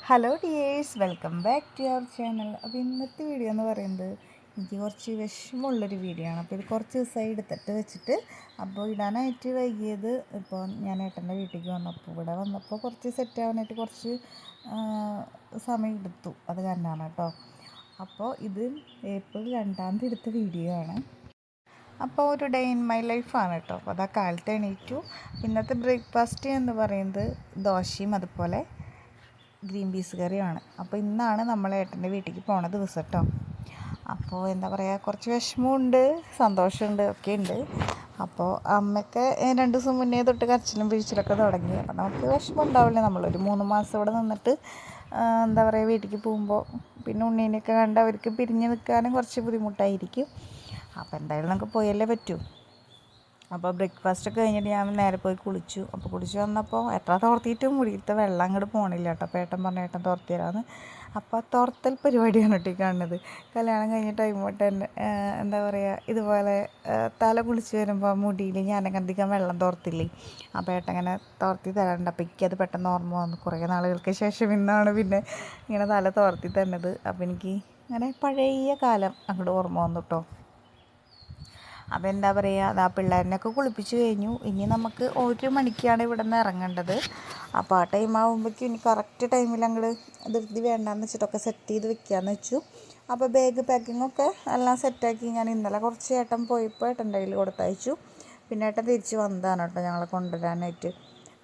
Hello dears, welcome back to our channel. അപ്പോൾ ഇന്നത്തെ video എന്ന് പറയുന്നത് എനിക്ക് കുറച്ച് വിഷമമുള്ളൊരു വീഡിയോ ആണ്. അപ്പോൾ ഇത് കുറച്ച് ദിവസമായി എടുത്തിട്ട് വെച്ചിട്ട് അപ്പോൾ ഇടാനായിട്ട് വൈകിയത് ഇപ്പോൾ ഞാൻ ഏട്ടൻ്റെ വീട്ടിലേക്ക് വന്നപ്പോൾ ഇവിടെ വന്നപ്പോൾ കുറച്ച് സെറ്റ് ആവാനായിട്ട് കുറച്ച് സമയം എടുത്തു. അത് കാരണമാണ് കേട്ടോ. അപ്പോൾ ഇത് ഏപ്രിൽ 2 എടുത്ത വീഡിയോ ആണ്. അപ്പോൾ ഒരു ഡേ ഇൻ മൈ ലൈഫാണ് കേട്ടോ. അപ്പോൾ അതാ കാലത്ത് എണീറ്റു. ഇന്നത്തെ ബ്രേക്ക്ഫാസ്റ്റ് എന്ന് പറയുന്നത് ദോശയും അതുപോലെ ഗ്രീൻ പീസ് കറിയാണ്. അപ്പോൾ ഇന്നാണ് നമ്മൾ ഏട്ടൻ്റെ വീട്ടിലേക്ക് പോണ ദിവസം കേട്ടോ. അപ്പോൾ എന്താ പറയുക, കുറച്ച് വിഷമമുണ്ട്, സന്തോഷമുണ്ട്, ഒക്കെ ഉണ്ട്. അപ്പോൾ അമ്മയൊക്കെ 2 ദിവസം മുന്നേ തൊട്ട് കരച്ചിലും പിഴിച്ചിലൊക്കെ തുടങ്ങി. അപ്പോൾ നമുക്ക് വിഷമം ഉണ്ടാവില്ല. നമ്മളൊരു 3 മാസം ഇവിടെ നിന്നിട്ട് എന്താ പറയുക, വീട്ടിലേക്ക് പോകുമ്പോൾ പിന്നെ ഉണ്ണീനെയൊക്കെ കണ്ട് അവർക്ക് പിരിഞ്ഞ് നിൽക്കാനും കുറച്ച് ബുദ്ധിമുട്ടായിരിക്കും. അപ്പോൾ എന്തായാലും നമുക്ക് പോയല്ലേ പറ്റൂ. അപ്പോൾ ബ്രേക്ക്ഫാസ്റ്റൊക്കെ കഴിഞ്ഞിട്ട് ഞാൻ നേരെ പോയി കുളിച്ചു. അപ്പോൾ കുളിച്ച് വന്നപ്പോൾ എത്ര തോർത്തിയിട്ടും മുടിയിലത്തെ വെള്ളം അങ്ങോട്ട് പോകണില്ല കേട്ടോ. അപ്പോൾ ഏട്ടൻ പറഞ്ഞു ഏട്ടൻ തോർത്തി തരാമെന്ന്. അപ്പോൾ തോർത്തൽ പരിപാടിയാണ് കേട്ടോ ഈ കാണുന്നത്. കല്യാണം കഴിഞ്ഞ ടൈം തൊട്ട് തന്നെ എന്താ പറയുക, ഇതുപോലെ തല കുളിച്ച് വരുമ്പോൾ മുടിയിൽ ഞാനൊക്കെ അധികം വെള്ളം തോർത്തില്ലേ. അപ്പോൾ ഏട്ടൻ ഇങ്ങനെ തോർത്തി തരാറുണ്ട്. അപ്പോൾ എനിക്കത് പെട്ടെന്ന് ഓർമ്മ വന്നു. കുറേ നാളുകൾക്ക് ശേഷം ഇന്നാണ് പിന്നെ ഇങ്ങനെ തല തോർത്തി തന്നത്. അപ്പോൾ എനിക്ക് അങ്ങനെ പഴയ കാലം അങ്ങോട്ട് ഓർമ്മ വന്നു കേട്ടോ. അപ്പോൾ എന്താ പറയുക, അത് ആ പിള്ളേരിനൊക്കെ കുളിപ്പിച്ച് കഴിഞ്ഞു. ഇനി നമുക്ക് 1 മണിക്കാണ് ഇവിടെ നിന്ന് ഇറങ്ങേണ്ടത്. അപ്പോൾ ആ ടൈം ആകുമ്പോഴേക്കും ഇനി കറക്റ്റ് ടൈമിൽ അങ്ങോട്ട് ധൃതി വേണ്ടാന്ന് വെച്ചിട്ടൊക്കെ സെറ്റ് ചെയ്ത് വെക്കാമെന്ന് വെച്ചു. അപ്പോൾ ബാഗ് പാക്കിങ്ങൊക്കെ എല്ലാം സെറ്റാക്കി ഞാൻ ഇന്നലെ കുറച്ച് ഏട്ടൻ പോയപ്പോൾ ഏട്ടൻ്റെ കയ്യിൽ കൊടുത്തയച്ചു. പിന്നെ ഏട്ടൻ തിരിച്ച് വന്നതാണ് കേട്ടോ ഞങ്ങളെ കൊണ്ടുവരാനായിട്ട്.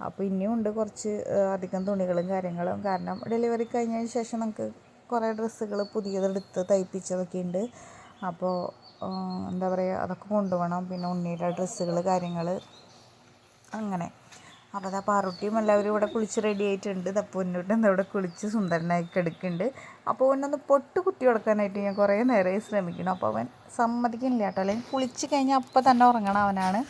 അപ്പോൾ ഇനിയും ഉണ്ട് കുറച്ച് അധികം തുണികളും കാര്യങ്ങളും. കാരണം ഡെലിവറി കഴിഞ്ഞതിന് ശേഷം നമുക്ക് കുറേ ഡ്രസ്സുകൾ പുതിയതെടുത്ത് തയ്പ്പിച്ചതൊക്കെ ഉണ്ട്. അപ്പോൾ എന്താ പറയുക, അതൊക്കെ കൊണ്ടുപോകണം. പിന്നെ ഉണ്ണിയുടെ ഡ്രസ്സുകൾ കാര്യങ്ങൾ അങ്ങനെ. അപ്പോൾ അതാ പാറുട്ടിയും എല്ലാവരും ഇവിടെ കുളിച്ച് റെഡി ആയിട്ടുണ്ട്. പൊന്നൂട്ട് എന്താ ഇവിടെ കുളിച്ച് സുന്ദരനായി കിടക്കുന്നുണ്ട്. അപ്പോൾ അവനൊന്ന് പൊട്ട് കുത്തി കൊടുക്കാനായിട്ട് ഞാൻ കുറേ നേരമായി ശ്രമിക്കണം. അപ്പോൾ അവൻ സമ്മതിക്കുന്നില്ല കേട്ടോ. അല്ലെങ്കിൽ കുളിച്ച് കഴിഞ്ഞാൽ അപ്പം തന്നെ ഉറങ്ങണം അവനാണ്.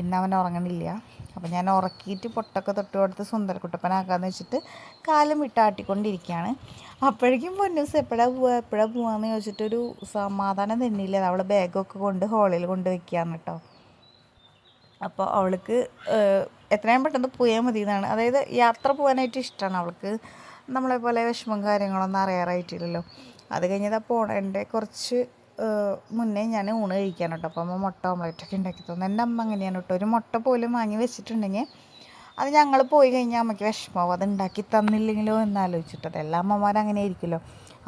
ഇന്ന് അവൻ ഉറങ്ങണില്ല. അപ്പോൾ ഞാൻ ഉറക്കിയിട്ട് പൊട്ടൊക്കെ തൊട്ട് കൊടുത്ത് സുന്ദരക്കുട്ടപ്പനാക്കാമെന്ന് വെച്ചിട്ട് കാലം വിട്ടാട്ടിക്കൊണ്ടിരിക്കുകയാണ്. അപ്പോഴേക്കും പൊന്നൂസ് എപ്പോഴാണ് പോവാന്ന് ചോദിച്ചിട്ടൊരു സമാധാനം തന്നെയില്ല. അവൾ ബാഗൊക്കെ കൊണ്ട് ഹോളിൽ കൊണ്ട് വെക്കുകയാണ് കേട്ടോ. അപ്പോൾ അവൾക്ക് എത്രയും പെട്ടെന്ന് പോയാൽ മതി എന്നാണ്. അതായത് യാത്ര പോകാനായിട്ട് ഇഷ്ടമാണ് അവൾക്ക്. നമ്മളെപ്പോലെ വിഷമം കാര്യങ്ങളൊന്നും അറിയാറായിട്ടില്ലല്ലോ. അത് കഴിഞ്ഞതാ പോണേൻ്റെ കുറച്ച് മുന്നേ ഞാൻ ഊണ് കഴിക്കാൻ കേട്ടോ. അപ്പോൾ അമ്മ മുട്ട ഓംലേറ്റൊക്കെ ഉണ്ടാക്കി തന്നു. എൻ്റെ അമ്മ അങ്ങനെയാണ് കേട്ടോ. ഒരു മുട്ട പോലും വാങ്ങി വെച്ചിട്ടുണ്ടെങ്കിൽ അത് ഞങ്ങൾ പോയി കഴിഞ്ഞാൽ അമ്മയ്ക്ക് വിഷമമാവും. അത് ഉണ്ടാക്കി തന്നില്ലെങ്കിലോ എന്നാലോചിച്ചിട്ടത്. എല്ലാ അമ്മമാരും അങ്ങനെ ആയിരിക്കുമല്ലോ.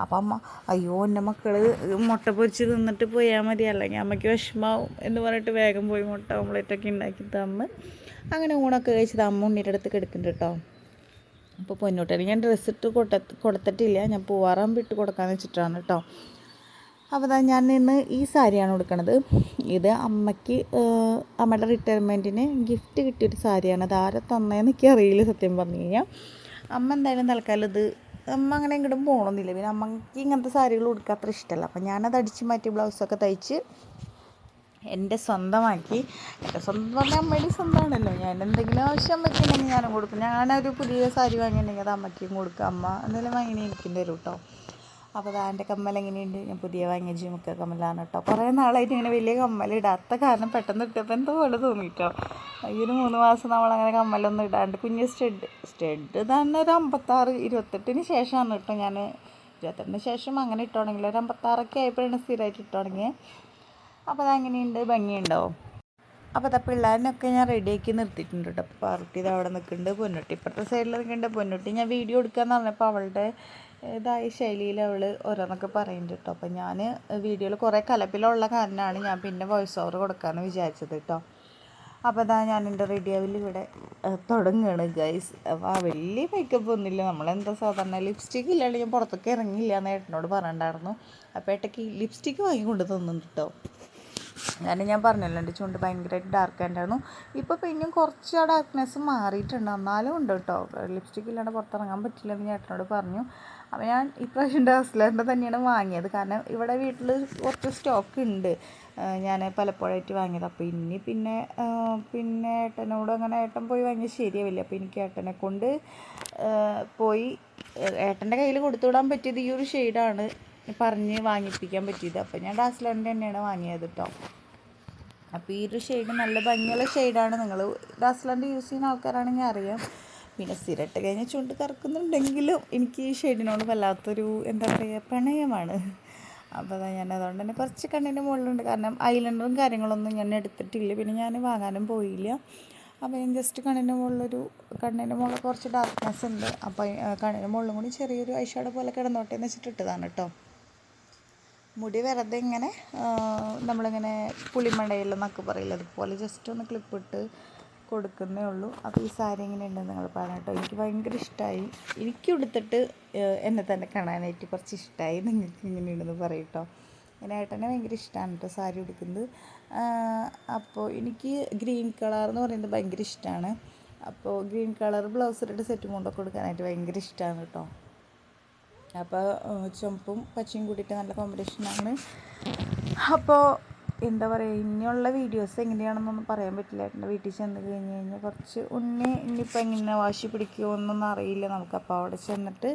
അപ്പം അമ്മ അയ്യോ എൻ്റെ മക്കൾ മുട്ട പൊരിച്ച് തിന്നിട്ട് പോയാൽ മതി, അല്ലെങ്കിൽ അമ്മയ്ക്ക് വിഷമാവും എന്ന് പറഞ്ഞിട്ട് വേഗം പോയി മുട്ട ഓംലേറ്റൊക്കെ ഉണ്ടാക്കി തന്ന് അങ്ങനെ ഊണൊക്കെ കഴിച്ചത് അമ്മ ഉണ്ണിയുടെ അടുത്ത് കിടക്കുന്നുണ്ട് കേട്ടോ. അപ്പോൾ പൊന്നോട്ടന് ഞാൻ ഡ്രസ്സ് ഇട്ട് കൊടുത്തിട്ടില്ല. ഞാൻ പോവാറാകുമ്പോൾ ഇട്ട് കൊടുക്കാമെന്ന് വെച്ചിട്ടാണ് കേട്ടോ. അപ്പോൾ ഞാൻ ഇന്ന് ഈ സാരിയാണ് കൊടുക്കണത്. ഇത് അമ്മയ്ക്ക് അമ്മയുടെ റിട്ടയർമെൻറ്റിന് ഗിഫ്റ്റ് കിട്ടിയൊരു സാരിയാണ്. അത് ആരെ തന്നതെന്ന് എനിക്ക് അറിയില്ല സത്യം പറഞ്ഞു കഴിഞ്ഞാൽ. അമ്മ എന്തായാലും തൽക്കാലം ഇത് അമ്മ അങ്ങനെ എങ്ങോട്ടും പോകണമെന്നില്ല. പിന്നെ അമ്മയ്ക്ക് ഇങ്ങനത്തെ സാരികൾ കൊടുക്കാൻ അത്ര ഇഷ്ടമല്ല. അപ്പം ഞാനത് അടിച്ച് മാറ്റി ബ്ലൗസൊക്കെ തയ്ച്ച് എൻ്റെ സ്വന്തമാക്കി. എൻ്റെ സ്വന്തം പറഞ്ഞാൽ അമ്മയുടെ സ്വന്തമാണല്ലോ. ഞാൻ എന്തെങ്കിലും ആവശ്യം വെച്ചിട്ടുണ്ടെങ്കിൽ ഞാനും കൊടുക്കും. ഞാനൊരു പുതിയ സാരി വാങ്ങിയിട്ടുണ്ടെങ്കിൽ അത് അമ്മയ്ക്കും കൊടുക്കും. അമ്മ എന്തെങ്കിലും വാങ്ങിയിട്ട് എനിക്കും തരും കേട്ടോ. അപ്പോൾ എൻ്റെ കമ്മൽ എങ്ങനെയുണ്ട്, ഞാൻ പുതിയ വാങ്ങിയ ജിമുക്ക കമ്മലാണ് കേട്ടോ. കുറേ നാളായിട്ട് ഇങ്ങനെ വലിയ കമ്മലിടാത്ത കാരണം പെട്ടെന്ന് ഇട്ടപ്പോൾ എന്തോ പോലെ തോന്നിട്ടോ. ഈ ഒരു 3 മാസം നമ്മളങ്ങനെ കമ്മലൊന്നും ഇടാണ്ട് കുഞ്ഞ് സ്റ്റഡ് തന്നെ ഒരു 56 28 ശേഷമാണ് കേട്ടോ. ഞാൻ 28 ശേഷം അങ്ങനെ ഇട്ടുണ്ടെങ്കിൽ ഒരു 56 ആയപ്പോഴാണ് സ്ഥിരമായിട്ട് ഇട്ടുടങ്ങിയത്. അപ്പോൾ അതങ്ങനെയുണ്ട്, ഭംഗിയുണ്ടോ. അപ്പോൾ അത് പിള്ളേരിനൊക്കെ ഞാൻ റെഡിയാക്കി നിർത്തിയിട്ടുണ്ട് കേട്ടോ. അപ്പോൾ പാറുട്ടി ഇത് അവിടെ നിൽക്കുന്നുണ്ട്, പൊന്നുട്ടി ഇപ്പോഴത്തെ സൈഡിൽ നിൽക്കുന്നുണ്ട്. പൊന്നുട്ടി ഞാൻ വീഡിയോ എടുക്കാമെന്ന് പറഞ്ഞപ്പോൾ അവളുടെ ഇതായ ശൈലിയിൽ അവൾ ഓരോന്നൊക്കെ പറയുന്നുണ്ട് കേട്ടോ. അപ്പോൾ ഞാൻ വീഡിയോയിൽ കുറേ കലപ്പിലുള്ള കാരണമാണ് ഞാൻ പിന്നെ വോയിസ് ഓവർ കൊടുക്കാമെന്ന് വിചാരിച്ചത് കേട്ടോ. അപ്പോൾ അതാ ഞാൻ എൻ്റെ റെഡി ആവിൽ ഇവിടെ തുടങ്ങുകയാണ് ഗൈസ്. അപ്പോൾ വലിയ മേക്കപ്പ് ഒന്നുമില്ല. നമ്മളെന്താ സാധാരണ ലിപ്സ്റ്റിക്ക് ഇല്ലാണ്ട് ഞാൻ പുറത്തൊക്കെ ഇറങ്ങിയില്ല എന്ന് ഏട്ടനോട് പറഞ്ഞിട്ടുണ്ടായിരുന്നു. അപ്പോൾ ഏട്ടയ്ക്ക് ലിപ്സ്റ്റിക്ക് വാങ്ങിക്കൊണ്ട് തന്നുന്നുണ്ട് കേട്ടോ. കാരണം ഞാൻ പറഞ്ഞല്ലോ എൻ്റെ ചുണ്ട് ഭയങ്കരമായിട്ട് ഡാർക്ക് ആയിട്ടായിരുന്നു. ഇപ്പോൾ പിന്നെയും കുറച്ച് ആ ഡാർക്ക്നെസ് മാറിയിട്ടുണ്ട്. എന്നാലും ഉണ്ട് കേട്ടോ. ലിപ്സ്റ്റിക്ക് ഇല്ലാണ്ട് പുറത്തിറങ്ങാൻ പറ്റില്ലെന്ന് ചേട്ടനോട് പറഞ്ഞു. അപ്പോൾ ഞാൻ ഇപ്രാവശ്യം ഡാസ്ലറിൻ്റെ തന്നെയാണ് വാങ്ങിയത്. കാരണം ഇവിടെ വീട്ടിൽ കുറച്ച് സ്റ്റോക്ക് ഉണ്ട്, ഞാൻ പലപ്പോഴായിട്ട് വാങ്ങിയത്. അപ്പോൾ പിന്നെ ഏട്ടനോട് അങ്ങനെ ഏട്ടൻ പോയി വാങ്ങിയത് ശരിയാവില്ല. അപ്പോൾ എനിക്ക് ഏട്ടനെ കൊണ്ട് പോയി ഏട്ടൻ്റെ കയ്യിൽ കൊടുത്തു വിടാൻ പറ്റിയത് ഈ ഒരു ഷെയ്ഡാണ് പറഞ്ഞ് വാങ്ങിപ്പിക്കാൻ പറ്റിയത്. അപ്പോൾ ഞാൻ ഡാസ്ലറിൻ്റെ തന്നെയാണ് വാങ്ങിയത് കേട്ടോ. അപ്പോൾ ഈ ഒരു ഷെയ്ഡ് നല്ല ഭംഗിയുള്ള ഷെയ്ഡാണ്. നിങ്ങൾ ഡാസ്ലറിൻ്റെ യൂസ് ചെയ്യുന്ന ആൾക്കാരാണെങ്കിൽ അറിയാം. പിന്നെ സ്ഥിരമായിട്ട് കഴിഞ്ഞാൽ ചുണ്ട് കറക്കുന്നുണ്ടെങ്കിലും എനിക്ക് ഈ ഷെയ്ഡിനോട് വല്ലാത്തൊരു എന്താ പറയുക പ്രണയമാണ്. അപ്പോൾ അതാ ഞാൻ അതുകൊണ്ട് തന്നെ കുറച്ച് കണ്ണിൻ്റെ മുകളിലുണ്ട്. കാരണം ഐലൈനറും കാര്യങ്ങളൊന്നും ഞാൻ എടുത്തിട്ടില്ല, പിന്നെ ഞാൻ വാങ്ങാനും പോയില്ല. അപ്പോൾ ഞാൻ ജസ്റ്റ് കണ്ണിൻ്റെ മുകളിൽ കുറച്ച് ഡാർക്ക്നെസ് ഉണ്ട്. അപ്പോൾ കണ്ണിൻ്റെ മുകളിലും കൂടി ചെറിയൊരു ഐഷാഡോ പോലെ കിടന്നോട്ടെ എന്ന് വെച്ചിട്ടിട്ടതാണ് കേട്ടോ. മുടി വെറുതെ ഇങ്ങനെ നമ്മളിങ്ങനെ പുളിമടയിലെന്നൊക്കെ പറയില്ല, അതുപോലെ ജസ്റ്റ് ഒന്ന് ക്ലിപ്പിട്ട് കൊടുക്കുന്നേ ഉള്ളൂ. അപ്പോൾ ഈ സാരി എങ്ങനെ ഉണ്ടെന്ന് നിങ്ങൾ പറയാം കേട്ടോ. എനിക്ക് ഭയങ്കര ഇഷ്ടമായി. എനിക്ക് ഉടുത്തിട്ട് എന്നെ തന്നെ കാണാനായിട്ട് കുറച്ച് ഇഷ്ടമായി. നിങ്ങൾക്ക് ഇങ്ങനെയുണ്ടെന്ന് പറയും കേട്ടോ. എൻ്റെ ഏട്ടനെ ഭയങ്കര ഇഷ്ടമാണ് കേട്ടോ സാരി ഉടുക്കുന്നത്. അപ്പോൾ എനിക്ക് ഗ്രീൻ കളർ എന്ന് പറയുന്നത് ഭയങ്കര ഇഷ്ടമാണ്. അപ്പോൾ ഗ്രീൻ കളർ ബ്ലൗസ് ഇട്ടിട്ട് സെറ്റും കൊണ്ടൊക്കെ കൊടുക്കാനായിട്ട് ഭയങ്കര ഇഷ്ടമാണ് കേട്ടോ. അപ്പോൾ ചുവപ്പും പച്ചയും കൂടിയിട്ട് നല്ല കോമ്പിനേഷനാണ്. അപ്പോൾ എന്താ പറയുക, ഇനിയുള്ള വീഡിയോസ് എങ്ങനെയാണെന്നൊന്നും പറയാൻ പറ്റില്ല. എൻ്റെ വീട്ടിൽ ചെന്ന് കഴിഞ്ഞ് കുറച്ച് ഇനിയിപ്പോൾ എങ്ങനെ വാശി പിടിക്കുമോ എന്നൊന്നും അറിയില്ല നമുക്ക്. അപ്പോൾ അവിടെ ചെന്നിട്ട്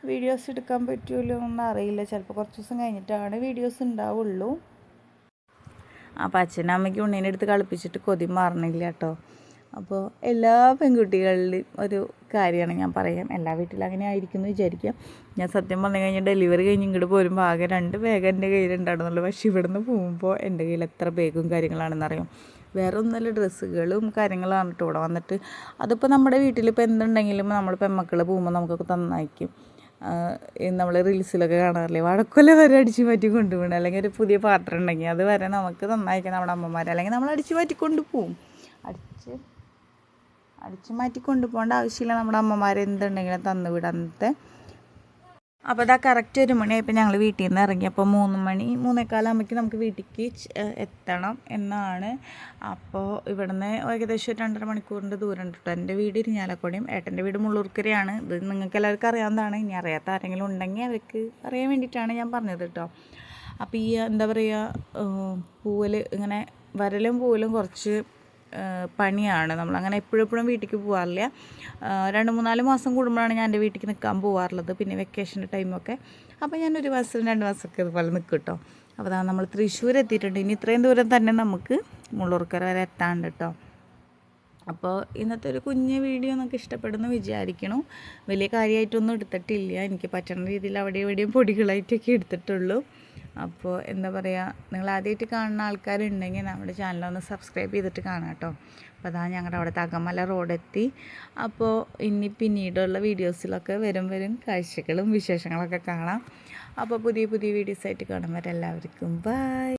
വീഡിയോസ് എടുക്കാൻ പറ്റുമല്ലോ എന്നൊന്നും അറിയില്ല. ചിലപ്പോൾ കുറച്ച് ദിവസം കഴിഞ്ഞിട്ടാണ് വീഡിയോസ് ഉണ്ടാവുള്ളൂ. അപ്പോൾ അച്ഛനും അമ്മയ്ക്കും ഉണ്ണീനെ എടുത്ത് കളിപ്പിച്ചിട്ട് കൊതി മാറണില്ല കേട്ടോ. അപ്പോൾ എല്ലാ പെൺകുട്ടികളുടെയും ഒരു കാര്യമാണ് ഞാൻ പറയാം. എല്ലാ വീട്ടിലും അങ്ങനെ ആയിരിക്കുമെന്ന് വിചാരിക്കാം. ഞാൻ സത്യം പറഞ്ഞു കഴിഞ്ഞാൽ ഡെലിവറി കഴിഞ്ഞ് ഇങ്ങോട്ട് പോരുമ്പോൾ ആകെ 2 ബാഗ് എൻ്റെ കയ്യിലുണ്ടായിരുന്നുള്ളൂ. പക്ഷേ ഇവിടെ നിന്ന് പോകുമ്പോൾ എൻ്റെ കയ്യിൽ എത്ര ബാഗും കാര്യങ്ങളാണെന്ന് അറിയാം. വേറെ ഒന്നുമല്ല, ഡ്രസ്സുകളും കാര്യങ്ങളാണ് കേട്ടോ ഇവിടെ വന്നിട്ട്. അതിപ്പോൾ നമ്മുടെ വീട്ടിലിപ്പോൾ എന്തുണ്ടെങ്കിലും നമ്മൾ പെൺമക്കൾ പോകുമ്പോൾ നമുക്കൊക്കെ തന്നയക്കും. നമ്മൾ റീൽസിലൊക്കെ കാണാറില്ലേ, വഴക്കൊല്ല വരെ അടിച്ചു മാറ്റി കൊണ്ടുപോകണം. അല്ലെങ്കിൽ ഒരു പുതിയ പാത്രം ഉണ്ടെങ്കിൽ അത് വരെ നമുക്ക് തന്നയക്കാം നമ്മുടെ അമ്മമാർ. അല്ലെങ്കിൽ നമ്മൾ അടിച്ചു മാറ്റി കൊണ്ടുപോകും. അടിച്ചു മാറ്റി കൊണ്ടുപോകേണ്ട ആവശ്യമില്ല, നമ്മുടെ അമ്മമാർ എന്തുണ്ടെങ്കിലും തന്നു വിടാനത്തെ. അപ്പോൾ ഇതാ കറക്റ്റ് 1 മണിയായപ്പോൾ ഞങ്ങൾ വീട്ടിൽ നിന്ന് ഇറങ്ങി. അപ്പോൾ 3 മണി 3:15 ആകുമ്പോഴേക്കും നമുക്ക് വീട്ടിലേക്ക് എത്തണം എന്നാണ്. അപ്പോൾ ഇവിടുന്ന് ഏകദേശം 2.5 മണിക്കൂറിൻ്റെ ദൂരം ഉണ്ട് കേട്ടോ. എൻ്റെ വീട് ഇരിഞ്ഞാലക്കുടയും ഏട്ടൻ്റെ വീട് മുള്ളൂർക്കരയാണ്. ഇത് നിങ്ങൾക്ക് എല്ലാവർക്കും അറിയാവുന്നതാണ്. ഇനി അറിയാത്ത ആരെങ്കിലും ഉണ്ടെങ്കിൽ അവർക്ക് അറിയാൻ വേണ്ടിയിട്ടാണ് ഞാൻ പറഞ്ഞത് കേട്ടോ. അപ്പോൾ ഈ എന്താ പറയുക, പൂവൽ ഇങ്ങനെ വരലും പൂവലും കുറച്ച് പണിയാണ്. നമ്മളങ്ങനെ എപ്പോഴും വീട്ടിലേക്ക് പോകാറില്ല. 2-3-4 മാസം കൂടുമ്പോഴാണ് ഞാൻ എൻ്റെ വീട്ടിലേക്ക് നിൽക്കാൻ പോകാറുള്ളത്, പിന്നെ വെക്കേഷൻ്റെ ടൈമൊക്കെ. അപ്പോൾ ഞാൻ 1 മാസം 2 മാസമൊക്കെ ഇതുപോലെ നിൽക്കും കേട്ടോ. അപ്പോൾ അതാണ് നമ്മൾ തൃശ്ശൂർ എത്തിയിട്ടുണ്ട്. ഇനി ഇത്രയും ദൂരം തന്നെ നമുക്ക് മുള്ളൂർക്കര വരെ എത്താണ്ട് കേട്ടോ. അപ്പോൾ ഇന്നത്തെ ഒരു കുഞ്ഞ് വീഡിയോ നമുക്ക് ഇഷ്ടപ്പെടുന്നു വിചാരിക്കണം. വലിയ കാര്യമായിട്ടൊന്നും എടുത്തിട്ടില്ല, എനിക്ക് പറ്റുന്ന രീതിയിൽ അവിടെ ഇവിടെയും പൊടികളായിട്ടൊക്കെ എടുത്തിട്ടുള്ളൂ. അപ്പോൾ എന്താ പറയുക, നിങ്ങൾ ആദ്യമായിട്ട് കാണുന്ന ആൾക്കാരുണ്ടെങ്കിൽ നമ്മുടെ ചാനലൊന്ന് സബ്സ്ക്രൈബ് ചെയ്തിട്ട് കാണാം കേട്ടോ. അപ്പോൾ അതാ ഞങ്ങളുടെ അവിടെ തകമല റോഡെത്തി. അപ്പോൾ ഇനി പിന്നീടുള്ള വീഡിയോസിലൊക്കെ വരും കാഴ്ചകളും വിശേഷങ്ങളൊക്കെ കാണാം. അപ്പോൾ പുതിയ വീഡിയോസായിട്ട് കാണുമ്പോൾ എല്ലാവർക്കും ബൈ.